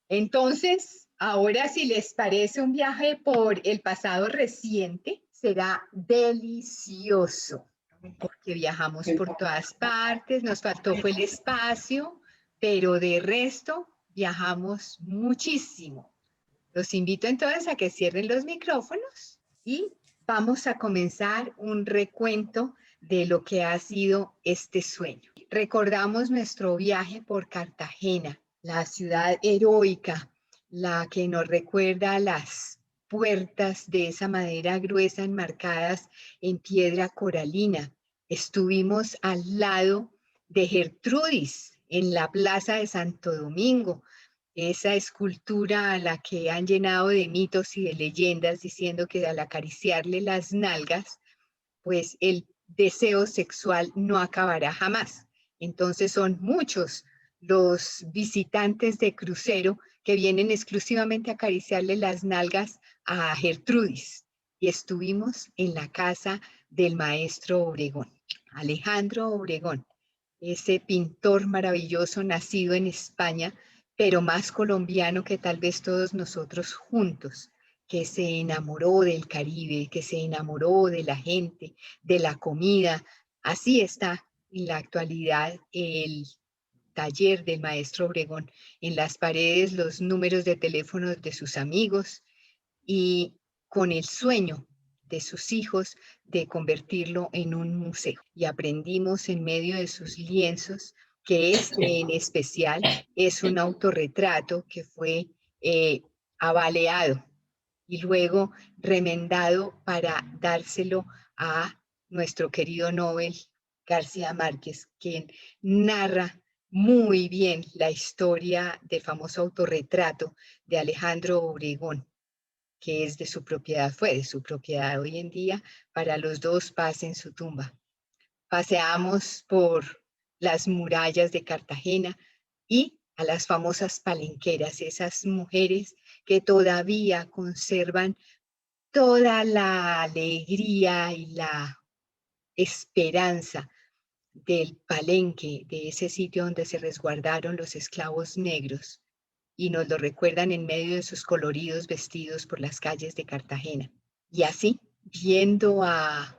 Entonces, ahora si les parece un viaje por el pasado reciente, será delicioso, porque viajamos por todas partes, nos faltó fue el espacio, pero de resto viajamos muchísimo. Los invito entonces a que cierren los micrófonos y vamos a comenzar un recuento de lo que ha sido este sueño. Recordamos nuestro viaje por Cartagena, la ciudad heroica, la que nos recuerda las puertas de esa madera gruesa enmarcadas en piedra coralina. Estuvimos al lado de Gertrudis en la plaza de Santo Domingo, esa escultura a la que han llenado de mitos y de leyendas diciendo que al acariciarle las nalgas, pues el deseo sexual no acabará jamás. Entonces son muchos los visitantes de crucero que vienen exclusivamente a acariciarle las nalgas a Gertrudis. Y estuvimos en la casa del maestro Obregón, Alejandro Obregón, ese pintor maravilloso nacido en España, pero más colombiano que tal vez todos nosotros juntos, que se enamoró del Caribe, que se enamoró de la gente, de la comida. Así está en la actualidad el taller del maestro Obregón. En las paredes los números de teléfonos de sus amigos y con el sueño de sus hijos de convertirlo en un museo. Y aprendimos en medio de sus lienzos que este en especial es un autorretrato que fue avaleado y luego remendado para dárselo a nuestro querido Nobel García Márquez, quien narra muy bien la historia del famoso autorretrato de Alejandro Obregón, que es de su propiedad, fue de su propiedad hoy en día, para los dos paz en su tumba. Paseamos por las murallas de Cartagena y a las famosas palenqueras, esas mujeres que todavía conservan toda la alegría y la esperanza del Palenque, de ese sitio donde se resguardaron los esclavos negros, y nos lo recuerdan en medio de sus coloridos vestidos por las calles de Cartagena. Y así, viendo a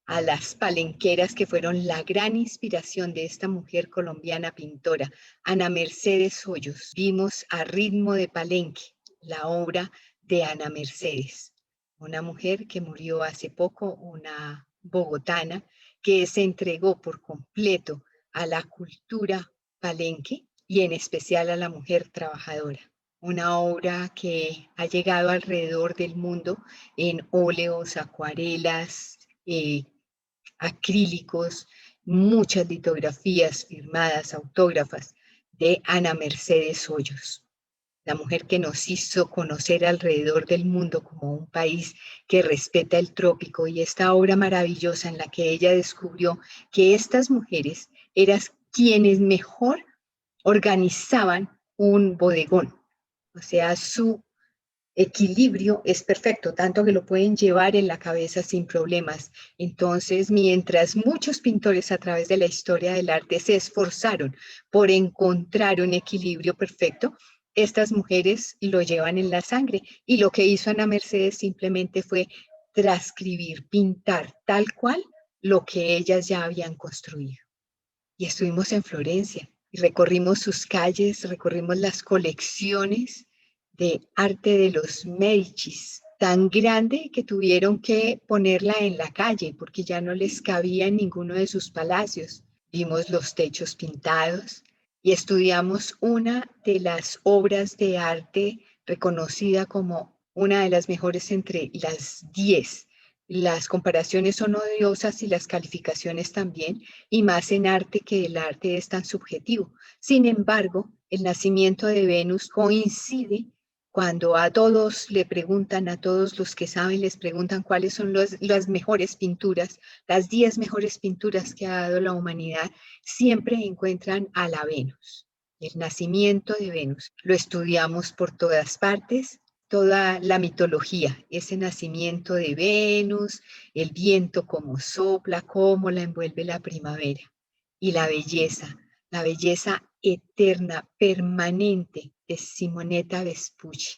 las palenqueras que fueron la gran inspiración de esta mujer colombiana pintora, Ana Mercedes Hoyos, vimos a ritmo de palenque la obra de Ana Mercedes, una mujer que murió hace poco, una bogotana, que se entregó por completo a la cultura palenque y en especial a la mujer trabajadora. Una obra que ha llegado alrededor del mundo en óleos, acuarelas, acrílicos, muchas litografías firmadas, autógrafas de Ana Mercedes Hoyos, la mujer que nos hizo conocer alrededor del mundo como un país que respeta el trópico, y esta obra maravillosa en la que ella descubrió que estas mujeres eran quienes mejor organizaban un bodegón. O sea, su equilibrio es perfecto, tanto que lo pueden llevar en la cabeza sin problemas. Entonces, mientras muchos pintores a través de la historia del arte se esforzaron por encontrar un equilibrio perfecto, estas mujeres lo llevan en la sangre. Y lo que hizo Ana Mercedes simplemente fue transcribir, pintar tal cual lo que ellas ya habían construido. Y estuvimos en Florencia y recorrimos sus calles, recorrimos las colecciones de arte de los Medicis, tan grande que tuvieron que ponerla en la calle porque ya no les cabía en ninguno de sus palacios. Vimos los techos pintados y estudiamos una de las obras de arte reconocida como una de las mejores entre las 10. Las comparaciones son odiosas y las calificaciones también, y más en arte, que el arte es tan subjetivo. Sin embargo, el nacimiento de Venus coincide cuando a todos le preguntan, a todos los que saben les preguntan cuáles son las mejores pinturas, las 10 mejores pinturas que ha dado la humanidad, siempre encuentran a la Venus, el nacimiento de Venus. Lo estudiamos por todas partes, toda la mitología, ese nacimiento de Venus, el viento como sopla, cómo la envuelve la primavera, y la belleza eterna, permanente de Simonetta Vespucci.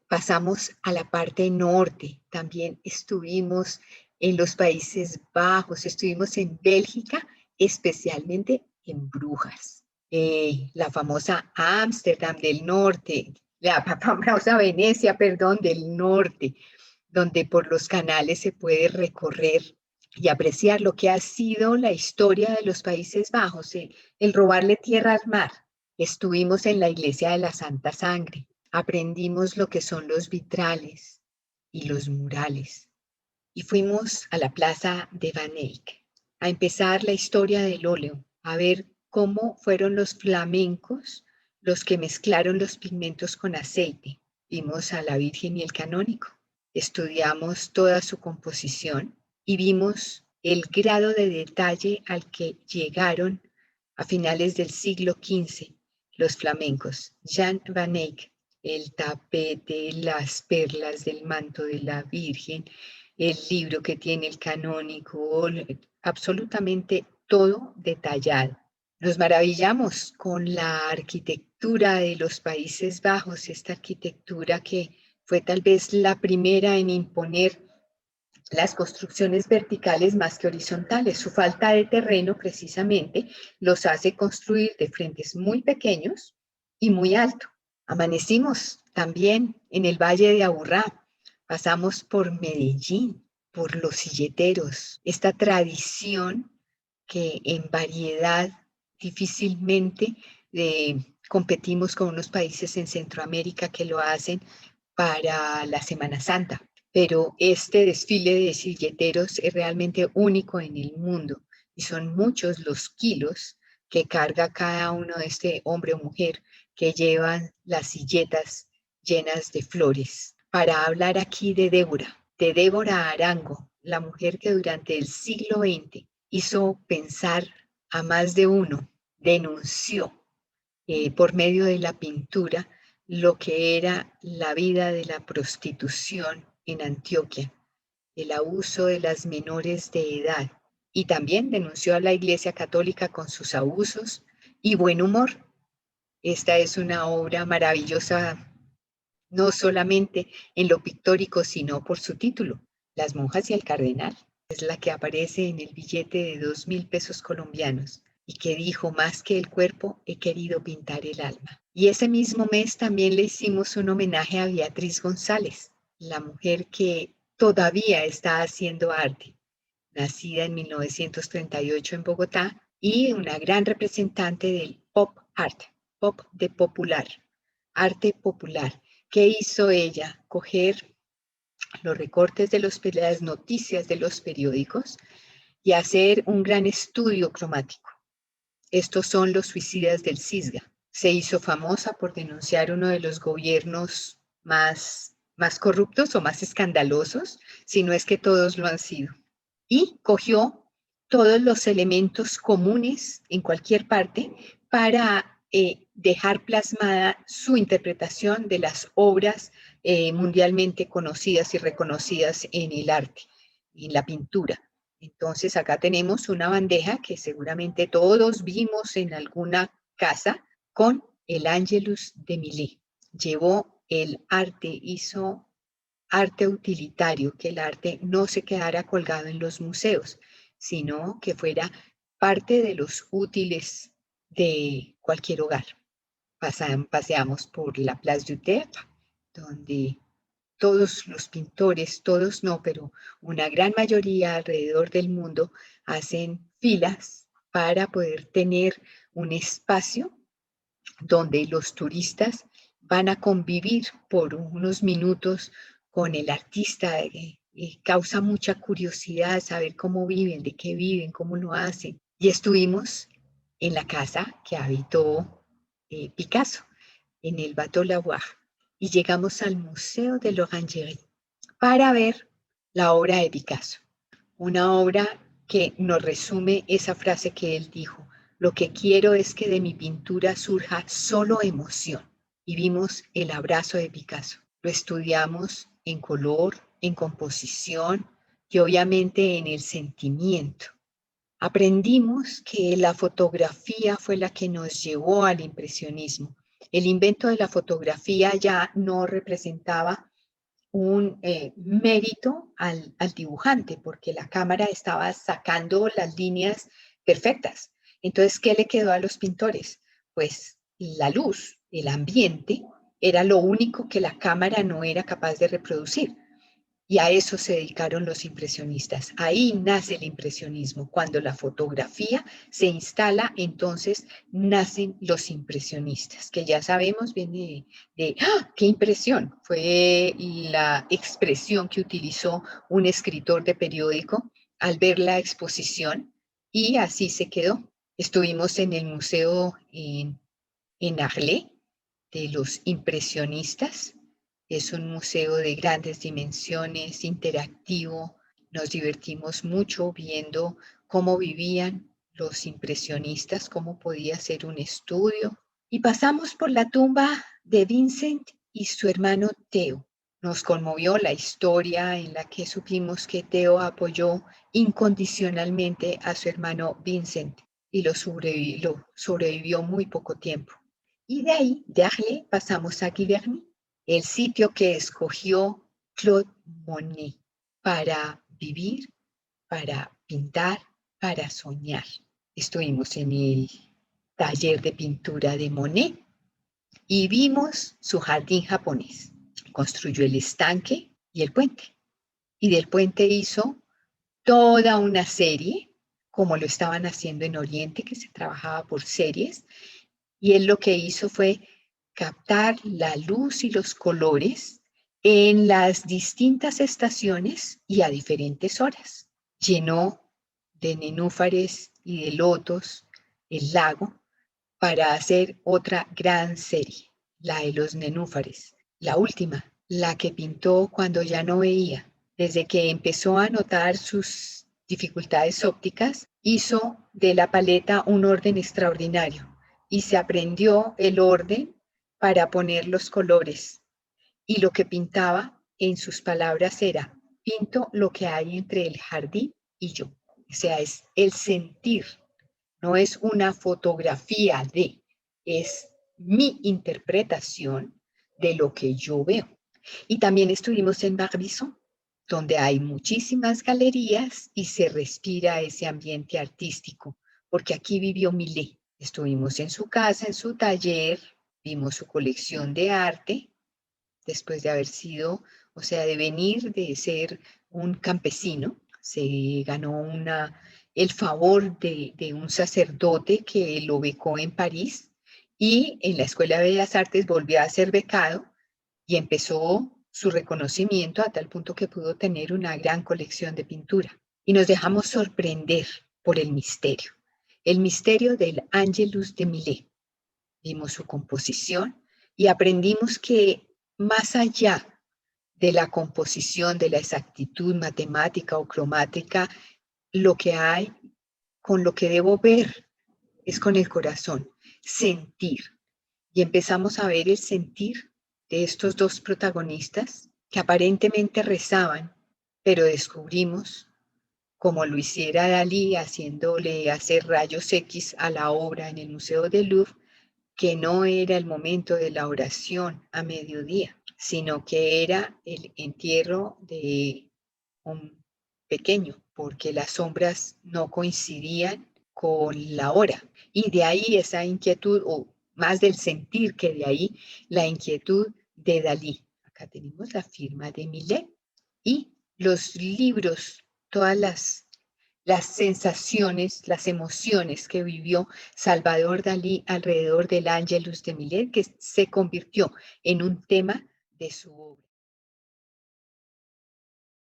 Pasamos a la parte norte, también estuvimos en los Países Bajos, estuvimos en Bélgica, especialmente en Brujas, la famosa Ámsterdam del norte, la famosa Venecia, perdón, del norte, donde por los canales se puede recorrer y apreciar lo que ha sido la historia de los Países Bajos, el robarle tierra al mar. Estuvimos en la iglesia de la Santa Sangre, aprendimos lo que son los vitrales y los murales y fuimos a la plaza de Van Eyck a empezar la historia del óleo, a ver cómo fueron los flamencos los que mezclaron los pigmentos con aceite. Vimos a la Virgen y el Canónico, estudiamos toda su composición y vimos el grado de detalle al que llegaron a finales del siglo XV los flamencos. Jan Van Eyck, el tapete, las perlas del manto de la Virgen, el libro que tiene el Canónico, absolutamente todo detallado. Nos maravillamos con la arquitectura de los Países Bajos, esta arquitectura que fue tal vez la primera en imponer las construcciones verticales más que horizontales. Su falta de terreno precisamente los hace construir de frentes muy pequeños y muy alto. Amanecimos también en el Valle de Aburrá, pasamos por Medellín, por los silleteros, esta tradición que en variedad difícilmente competimos con unos países en Centroamérica que lo hacen para la Semana Santa. Pero este desfile de silleteros es realmente único en el mundo y son muchos los kilos que carga cada uno de este hombre o mujer que llevan las silletas llenas de flores. Para hablar aquí de Débora Arango, la mujer que durante el siglo XX hizo pensar a más de uno, denunció por medio de la pintura lo que era la vida de la prostitución en Antioquia, el abuso de las menores de edad, y también denunció a la Iglesia Católica con sus abusos y buen humor. Esta es una obra maravillosa, no solamente en lo pictórico, sino por su título, Las monjas y el cardenal. Es la que aparece en el billete de 2.000 pesos colombianos y que dijo, más que el cuerpo, he querido pintar el alma. Y ese mismo mes también le hicimos un homenaje a Beatriz González, la mujer que todavía está haciendo arte, nacida en 1938 en Bogotá y una gran representante del pop art, pop de popular, arte popular. ¿Qué hizo ella? Coger los recortes de las noticias de los periódicos y hacer un gran estudio cromático. Estos son los suicidas del Cisga. Se hizo famosa por denunciar uno de los gobiernos más corruptos o más escandalosos, si no es que todos lo han sido. Y cogió todos los elementos comunes en cualquier parte para dejar plasmada su interpretación de las obras mundialmente conocidas y reconocidas en el arte, en la pintura. Entonces acá tenemos una bandeja que seguramente todos vimos en alguna casa con el Angelus de Millet. Llevó el arte, hizo arte utilitario, que el arte no se quedara colgado en los museos, sino que fuera parte de los útiles de cualquier hogar. Paseamos por la Place du Tertre, donde todos los pintores, todos no, pero una gran mayoría alrededor del mundo hacen filas para poder tener un espacio donde los turistas van a convivir por unos minutos con el artista. Causa mucha curiosidad saber cómo viven, de qué viven, cómo lo hacen. Y estuvimos en la casa que habitó Picasso, en el Bateau Lavoir, y llegamos al Museo de l'Orangerie para ver la obra de Picasso. Una obra que nos resume esa frase que él dijo: lo que quiero es que de mi pintura surja solo emoción. Y vimos el abrazo de Picasso. Lo estudiamos en color, en composición y obviamente en el sentimiento. Aprendimos que la fotografía fue la que nos llevó al impresionismo El invento de la fotografía ya no representaba un mérito al dibujante, porque la cámara estaba sacando las líneas perfectas. Entonces, ¿qué le quedó a los pintores? Pues la luz, el ambiente, era lo único que la cámara no era capaz de reproducir. Y a eso se dedicaron los impresionistas. Ahí nace el impresionismo. Cuando la fotografía se instala, entonces nacen los impresionistas, que ya sabemos viene ¡ah! ¡Qué impresión! Fue la expresión que utilizó un escritor de periódico al ver la exposición y así se quedó. Estuvimos en el museo en Arlé de los impresionistas. Es un museo de grandes dimensiones, interactivo. Nos divertimos mucho viendo cómo vivían los impresionistas, cómo podía ser un estudio. Y pasamos por la tumba de Vincent y su hermano Theo. Nos conmovió la historia en la que supimos que Theo apoyó incondicionalmente a su hermano Vincent y lo sobrevivió muy poco tiempo. Y de ahí, de Arles, pasamos a Giverny, el sitio que escogió Claude Monet para vivir, para pintar, para soñar. Estuvimos en el taller de pintura de Monet y vimos su jardín japonés. Construyó el estanque y el puente. Y del puente hizo toda una serie, como lo estaban haciendo en Oriente, que se trabajaba por series. Y él lo que hizo fue captar la luz y los colores en las distintas estaciones y a diferentes horas. Llenó de nenúfares y de lotos el lago para hacer otra gran serie, la de los nenúfares, la última, la que pintó cuando ya no veía. Desde que empezó a notar sus dificultades ópticas, hizo de la paleta un orden extraordinario y se aprendió el orden para poner los colores. Y lo que pintaba, en sus palabras, era: pinto lo que hay entre el jardín y yo. O sea, es el sentir, no es una fotografía es mi interpretación de lo que yo veo. Y también estuvimos en Barbizon, donde hay muchísimas galerías y se respira ese ambiente artístico, porque aquí vivió Millet. Estuvimos en su casa, en su taller, vimos su colección de arte, después de haber sido, o sea, de venir de ser un campesino, se ganó el favor de un sacerdote que lo becó en París y en la Escuela de Bellas Artes volvió a ser becado y empezó su reconocimiento a tal punto que pudo tener una gran colección de pintura. Y nos dejamos sorprender por el misterio del Angelus de Millet. Vimos su composición y aprendimos que más allá de la composición, de la exactitud matemática o cromática, lo que hay, con lo que debo ver, es con el corazón, sentir. Y empezamos a ver el sentir de estos dos protagonistas que aparentemente rezaban, pero descubrimos, como lo hiciera Dalí haciéndole hacer rayos X a la obra en el Museo del Louvre, que no era el momento de la oración a mediodía, sino que era el entierro de un pequeño, porque las sombras no coincidían con la hora. Y de ahí esa inquietud, o más del sentir que de ahí, la inquietud de Dalí. Acá tenemos la firma de Millet y los libros, todas las sensaciones, las emociones que vivió Salvador Dalí alrededor del Ángelus de Millet, que se convirtió en un tema de su obra.